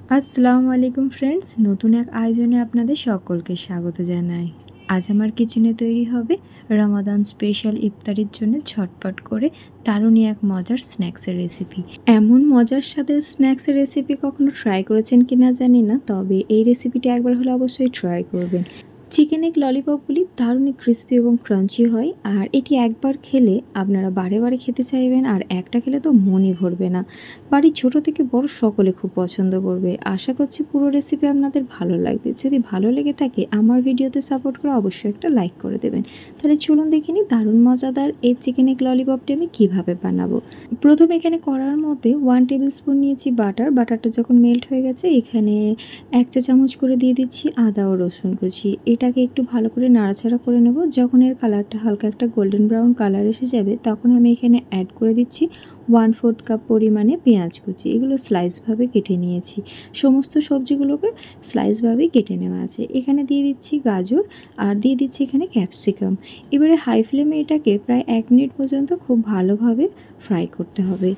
আসসালামু আলাইকুম ফ্রেন্ডস, নতুন এক আয়োজনে আপনাদের সকলকে স্বাগত জানাই। আজ আমার কিচেনে তৈরি হবে রমাদান স্পেশাল ইফতারির জন্য ঝটপট করে দারুণ এক মজার স্ন্যাক্সের রেসিপি। এমন মজার স্বাদের স্ন্যাক্সের রেসিপি কখনো ট্রাই করেছেন কিনা জানি না, তবে এই রেসিপিটা একবার হলে অবশ্যই ট্রাই করবেন। চিকেন এগ ললিপপগুলি দারুণই ক্রিস্পি এবং ক্রাঞ্চি হয়, আর এটি একবার খেলে আপনারা বারে বারে খেতে চাইবেন, আর একটা খেলে তো মনই ভরবে না। বাড়ির ছোট থেকে বড় সকলে খুব পছন্দ করবে। আশা করছি পুরো রেসিপি আপনাদের ভালো লাগবে। যদি ভালো লেগে থাকে আমার ভিডিওতে সাপোর্ট করে অবশ্যই একটা লাইক করে দেবেন। তাহলে চলুন দেখে নিই দারুণ মজাদার এই চিকেন এগ ললিপপটি আমি কীভাবে বানাবো। প্রথমে এখানে কড়ার মধ্যে 1 টেবিল স্পুন নিয়েছি বাটার। বাটারটা যখন মেল্ট হয়ে গেছে এখানে 1 চা চামচ করে দিয়ে দিচ্ছি আদা ও রসুন কুচি। এটাকে একটু ভালো করে নাড়াচাড়া করে নেব। যখন এর কালারটা হালকা একটা গোল্ডেন ব্রাউন কালার এসে যাবে তখন আমি এখানে অ্যাড করে দিচ্ছি 1/4 কাপ পরিমাণে পেঁয়াজ কুচি। এগুলো স্লাইসভাবে কেটে নিয়েছি। সমস্ত সবজিগুলোকে স্লাইসভাবেই কেটে নেওয়া আছে। এখানে দিয়ে দিচ্ছি গাজর আর দিয়ে দিচ্ছি এখানে ক্যাপসিকাম। এবারে হাই ফ্লেমে এটাকে প্রায় 1 মিনিট পর্যন্ত খুব ভালোভাবে ফ্রাই করতে হবে।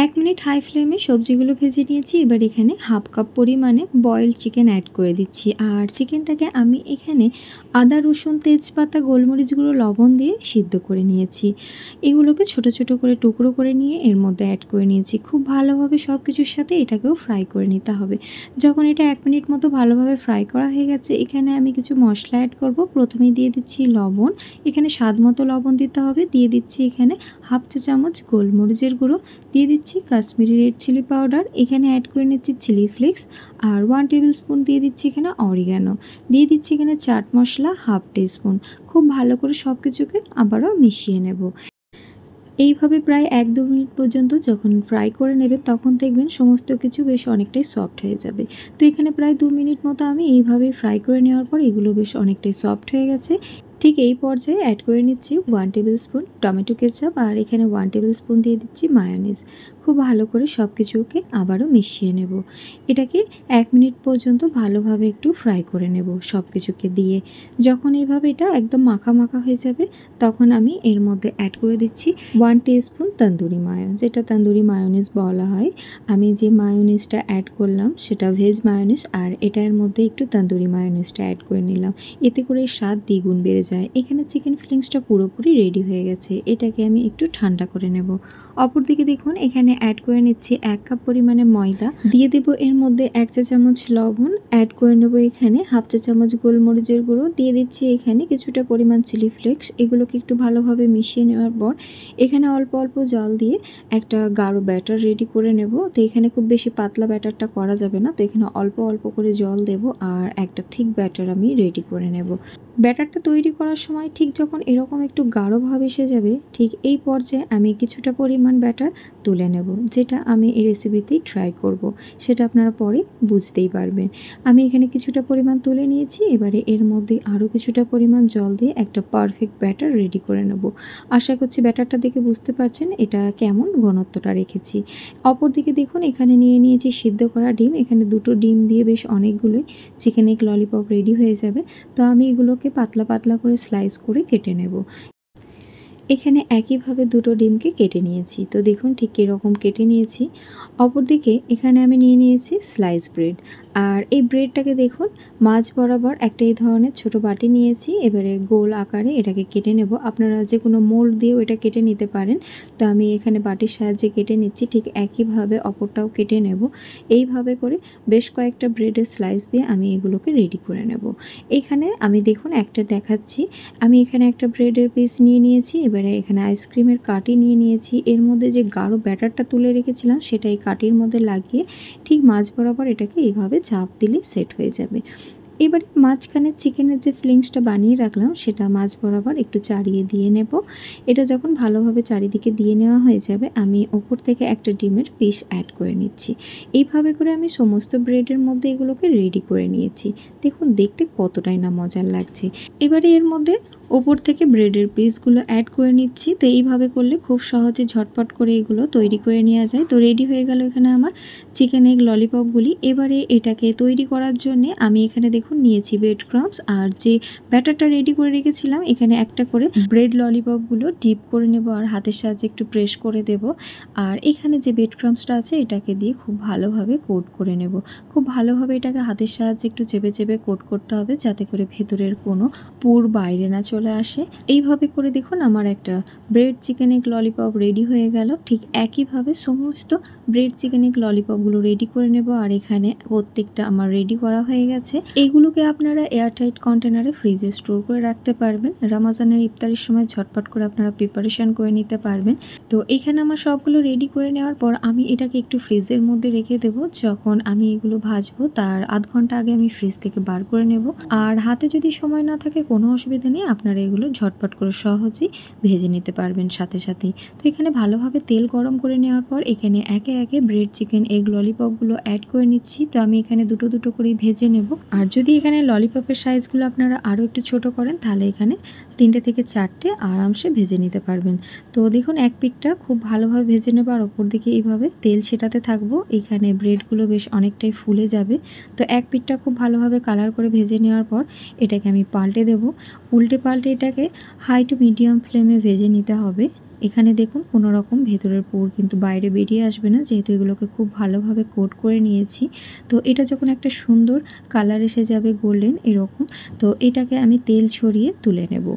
1 মিনিট হাই ফ্লেমে সবজিগুলো ভেজে নিয়েছি। এবার এখানে 1/2 কাপ পরিমাণে বয়েলড চিকেন অ্যাড করে দিচ্ছি। আর চিকেনটাকে আমি এখানে আদা, রসুন, তেজপাতা, গোলমরিচ গুঁড়ো, লবণ দিয়ে সিদ্ধ করে নিয়েছি। এগুলোকে ছোট ছোট করে টুকরো করে নিয়ে এর মধ্যে অ্যাড করে নিয়েছি। খুব ভালোভাবে সব কিছুর সাথে এটাকেও ফ্রাই করে নিতে হবে। যখন এটা 1 মিনিট মতো ভালোভাবে ফ্রাই করা হয়ে গেছে এখানে আমি কিছু মশলা অ্যাড করব। প্রথমেই দিয়ে দিচ্ছি লবণ। এখানে স্বাদ মতো লবণ দিতে হবে। দিয়ে দিচ্ছি এখানে 1/2 চা চামচ গোলমরিচের গুঁড়ো। দিয়ে দিচ্ছি কাশ্মীরি রেড চিলি পাউডার। এখানে অ্যাড করে নিচ্ছি চিলি ফ্লেক্স। আর 1 টেবিল স্পুন দিয়ে দিচ্ছি এখানে অরিগ্যানো। দিয়ে দিচ্ছি এখানে চাট মশলা 1/2 টিস্পুন। খুব ভালো করে সব কিছুকে আবারও মিশিয়ে নেব। এইভাবে প্রায় 1-2 মিনিট পর্যন্ত যখন ফ্রাই করে নেবে তখন দেখবেন সমস্ত কিছু বেশ অনেকটাই সফট হয়ে যাবে। তো এখানে প্রায় 2 মিনিট মতো আমি এইভাবেই ফ্রাই করে নেওয়ার পর এগুলো বেশ অনেকটাই সফট হয়ে গেছে। ঠিক এই পর্যায়ে অ্যাড করে নিচ্ছি 1 টেবিল স্পুন টমেটো কেচাপ আর এখানে 1 টেবিল স্পুন দিয়ে দিচ্ছি মায়োনিজ। খুব ভালো করে সব কিছুকে আবারও মিশিয়ে নেব। এটাকে 1 মিনিট পর্যন্ত ভালোভাবে একটু ফ্রাই করে নেব সব কিছুকে দিয়ে। যখন এইভাবে এটা একদম মাখা মাখা হয়ে যাবে তখন আমি এর মধ্যে অ্যাড করে দিচ্ছি 1 টিস্পুন তন্দুরি মায়ো, যেটা তন্দুরি মায়োনিজ বলা হয়। আমি যে মায়োনিজটা অ্যাড করলাম সেটা ভেজ মায়োনিজ, আর এটার মধ্যে একটু তন্দুরি মায়োনিজটা অ্যাড করে নিলাম। এতে করে স্বাদ দ্বিগুণ বেড়ে যায়। এখানে চিকেন ফিলিংসটা পুরোপুরি রেডি হয়ে গেছে। এটাকে আমি একটু ঠান্ডা করে নেব। অপরদিকে দেখুন এখানে অ্যাড করে নিচ্ছি 1 কাপ পরিমাণে ময়দা। দিয়ে দেব এর মধ্যে 1 চা চামচ লবণ। অ্যাড করে নেব এখানে 1/2 চা চামচ গোলমরিচের গুঁড়ো। দিয়ে দিচ্ছি এখানে কিছুটা পরিমাণ চিলি ফ্লেক্স। এগুলোকে একটু ভালোভাবে মিশিয়ে নেওয়ার পর এখানে অল্প অল্প জল দিয়ে একটা গাঢ় ব্যাটার রেডি করে নেব। তো এখানে খুব বেশি পাতলা ব্যাটারটা করা যাবে না, তো এখানে অল্প অল্প করে জল দেব আর একটা থিক ব্যাটার আমি রেডি করে নেব। ব্যাটারটা তৈরি করার সময় ঠিক যখন এরকম একটু গাঢ় ভাব এসে যাবে ঠিক এই পর্যায়ে আমি কিছুটা পরিমাণ ব্যাটার তুলে নেব, যেটা আমি এই রেসিপিতেই ট্রাই করব। সেটা আপনারা পরে বুঝতেই পারবেন। আমি এখানে কিছুটা পরিমাণ তুলে নিয়েছি। এবারে এর মধ্যে আরও কিছুটা পরিমাণ জল দিয়ে একটা পারফেক্ট ব্যাটার রেডি করে নেব। আশা করছি ব্যাটারটা দেখে বুঝতে পারছেন এটা কেমন ঘনত্বটা রেখেছি। অপরদিকে দেখুন এখানে নিয়ে নিয়েছি সিদ্ধ করা ডিম। এখানে 2টো ডিম দিয়ে বেশ অনেকগুলোই চিকেন এগ ললিপপ রেডি হয়ে যাবে। তো আমি এগুলোকে পাতলা পাতলা করে স্লাইস করে কেটে নেব। এখানে একইভাবে 2টো ডিমকে কেটে নিয়েছি। তো দেখুন ঠিক এরকম কেটে নিয়েছি। অপরদিকে এখানে আমি নিয়ে নিয়েছি স্লাইস ব্রেড। আর এই ব্রেডটাকে দেখুন মাঝ বরাবর একটা এই ধরনের ছোট বাটি নিয়েছি। এবারে গোল আকারে এটাকে কেটে নেব। আপনারা যে কোনো মোল্ড দিয়েও এটা কেটে নিতে পারেন। তো আমি এখানে বাটির সাহায্যে কেটে নিচ্ছি। ঠিক একইভাবে অপরটাও কেটে নেব। এইভাবে করে বেশ কয়েকটা ব্রেডের স্লাইস দিয়ে আমি এগুলোকে রেডি করে নেব। এখানে আমি দেখুন একটা দেখাচ্ছি। আমি এখানে একটা ব্রেডের পিস নিয়ে নিয়েছি। এবারে এখানে আইসক্রিমের কাঠি নিয়ে নিয়েছি। এর মধ্যে যে গাঢ় ব্যাটারটা তুলে রেখেছিলাম সেটা এই কাঠির মধ্যে লাগিয়ে ঠিক মাঝ বরাবর এটাকে এইভাবে চাপ দিলে সেট হয়ে যাবে। এবারে মাঝখানে চিকেনের যে ফিলিংসটা বানিয়ে রাখলাম সেটা মাঝ বরাবর একটু চাড়িয়ে দিয়ে নেব। এটা যখন ভালোভাবে চারিদিকে দিয়ে নেওয়া হয়ে যাবে আমি ওপর থেকে একটা ডিমের পিস অ্যাড করে নিচ্ছি। এইভাবে করে আমি সমস্ত ব্রেডের মধ্যে এগুলোকে রেডি করে নিয়েছি। দেখুন দেখতে কতটাই না মজার লাগছে। এবারে এর মধ্যে ওপর থেকে ব্রেডের পিসগুলো অ্যাড করে নিচ্ছি। তো এইভাবে করলে খুব সহজে ঝটপট করে এগুলো তৈরি করে নেওয়া যায়। তো রেডি হয়ে গেল এখানে আমার চিকেন এগ ললিপপগুলি। এবারে এটাকে তৈরি করার জন্যে আমি এখানে দেখুন নিয়েছি ব্রেড ক্রাম্বস, আর যে ব্যাটারটা রেডি করে রেখেছিলাম এখানে একটা করে ব্রেড ললিপপগুলো ডিপ করে নেব আর হাতের সাহায্যে একটু প্রেস করে দেব। আর এখানে যে ব্রেড ক্রাম্বসটা আছে এটাকে দিয়ে খুব ভালোভাবে কোট করে নেব। খুব ভালোভাবে এটাকে হাতের সাহায্যে একটু চেপে চেপে কোট করতে হবে, যাতে করে ভেতরের কোনো পুর বাইরে না চলে আসে। এইভাবে করে দেখুন আমার একটা bread chicken egg lollipop ready হয়ে গেল। ঠিক একইভাবে সমস্ত ব্রেড চিকেন এগ ললিপপগুলো রেডি করে নেব। আর এখানে প্রত্যেকটা আমার রেডি করা হয়ে গেছে। এইগুলোকে আপনারা এয়ারটাইট কন্টেনারে ফ্রিজে স্টোর করে রাখতে পারবেন। রমজানের ইফতারের সময় ঝটপট করে আপনারা প্রিপারেশন করে নিতে পারবেন। তো এখানে আমার সবগুলো রেডি করে নেওয়ার পর আমি এটাকে একটু ফ্রিজের মধ্যে রেখে দেবো। যখন আমি এগুলো ভাজবো তার আধ ঘন্টা আগে আমি ফ্রিজ থেকে বার করে নেব। আর হাতে যদি সময় না থাকে কোনো অসুবিধা নেই, আপনারা এগুলো ঝটপট করে সহজেই ভেজে নিতে পারবেন সাথে সাথেই। তো এখানে ভালোভাবে তেল গরম করে নেওয়ার পর এখানে একে একে ব্রেড চিকেন এগ ললিপপগুলো অ্যাড করে নিচ্ছি। তো আমি এখানে দুটো দুটো করেই ভেজে নেব। আর যদি এখানে ললিপপের সাইজগুলো আপনারা আরও একটু ছোট করেন তাহলে এখানে 3টে থেকে 4টে আরামসে ভেজে নিতে পারবেন। তো দেখুন এক পিঠটা খুব ভালোভাবে ভেজে নেব আর ওপর দিকে এইভাবে তেল ছেটাতে থাকবো। এখানে ব্রেডগুলো বেশ অনেকটাই ফুলে যাবে। তো এক পিঠটা খুব ভালোভাবে কালার করে ভেজে নেওয়ার পর এটাকে আমি পাল্টে দেব। উল্টে পাল্টে এটাকে হাই টু মিডিয়াম ফ্লেমে ভেজে নিতে হবে। এখানে দেখুন কোনো রকম ভেতরের পুর কিন্তু বাইরে বেরিয়ে আসবে না, যেহেতু এগুলোকে খুব ভালোভাবে কোট করে নিয়েছি। তো এটা যখন একটা সুন্দর কালার এসে যাবে গোল্ডেন এরকম, তো এটাকে আমি তেল ছড়িয়ে তুলে নেব।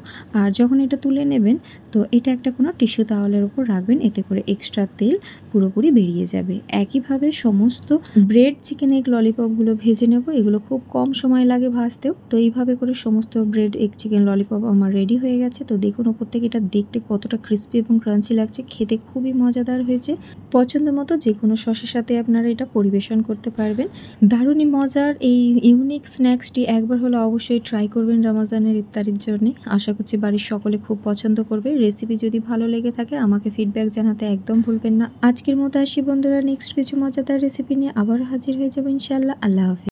আর যখন এটা তুলে নেবেন তো এটা একটা কোনো টিস্যু তাওয়ালের উপর রাখবেন, এতে করে এক্সট্রা তেল পুরোপুরি বেরিয়ে যাবে। একইভাবে সমস্ত ব্রেড চিকেন এগ ললিপপগুলো ভেজে নেব। এগুলো খুব কম সময় লাগে ভাজতেও। তো এইভাবে করে সমস্ত ব্রেড এগ চিকেন ললিপপ আমার রেডি হয়ে গেছে। তো দেখুন ওপর থেকে এটা দেখতে কতটা ক্রিস্পি এবং ক্রাঞ্চি লাগছে, খেতে খুবই মজাদার হয়েছে। পছন্দ মতো যে কোনো সসের সাথে আপনারা এটা পরিবেশন করতে পারবেন। দারুণই মজার এই ইউনিক স্ন্যাক্সটি একবার হলো অবশ্যই ট্রাই করবেন রমজানের ইফতারির জন্য। আশা করছি বাড়ির সকলে খুব পছন্দ করবে। রেসিপি যদি ভালো লেগে থাকে আমাকে ফিডব্যাক জানাতে একদম ভুলবেন না। আজকের মতো আসি বন্ধুরা, নেক্সট কিছু মজাদার রেসিপি নিয়ে আবার হাজির হয়ে যাবো ইনশাআল্লাহ। আল্লাহ হাফেজ।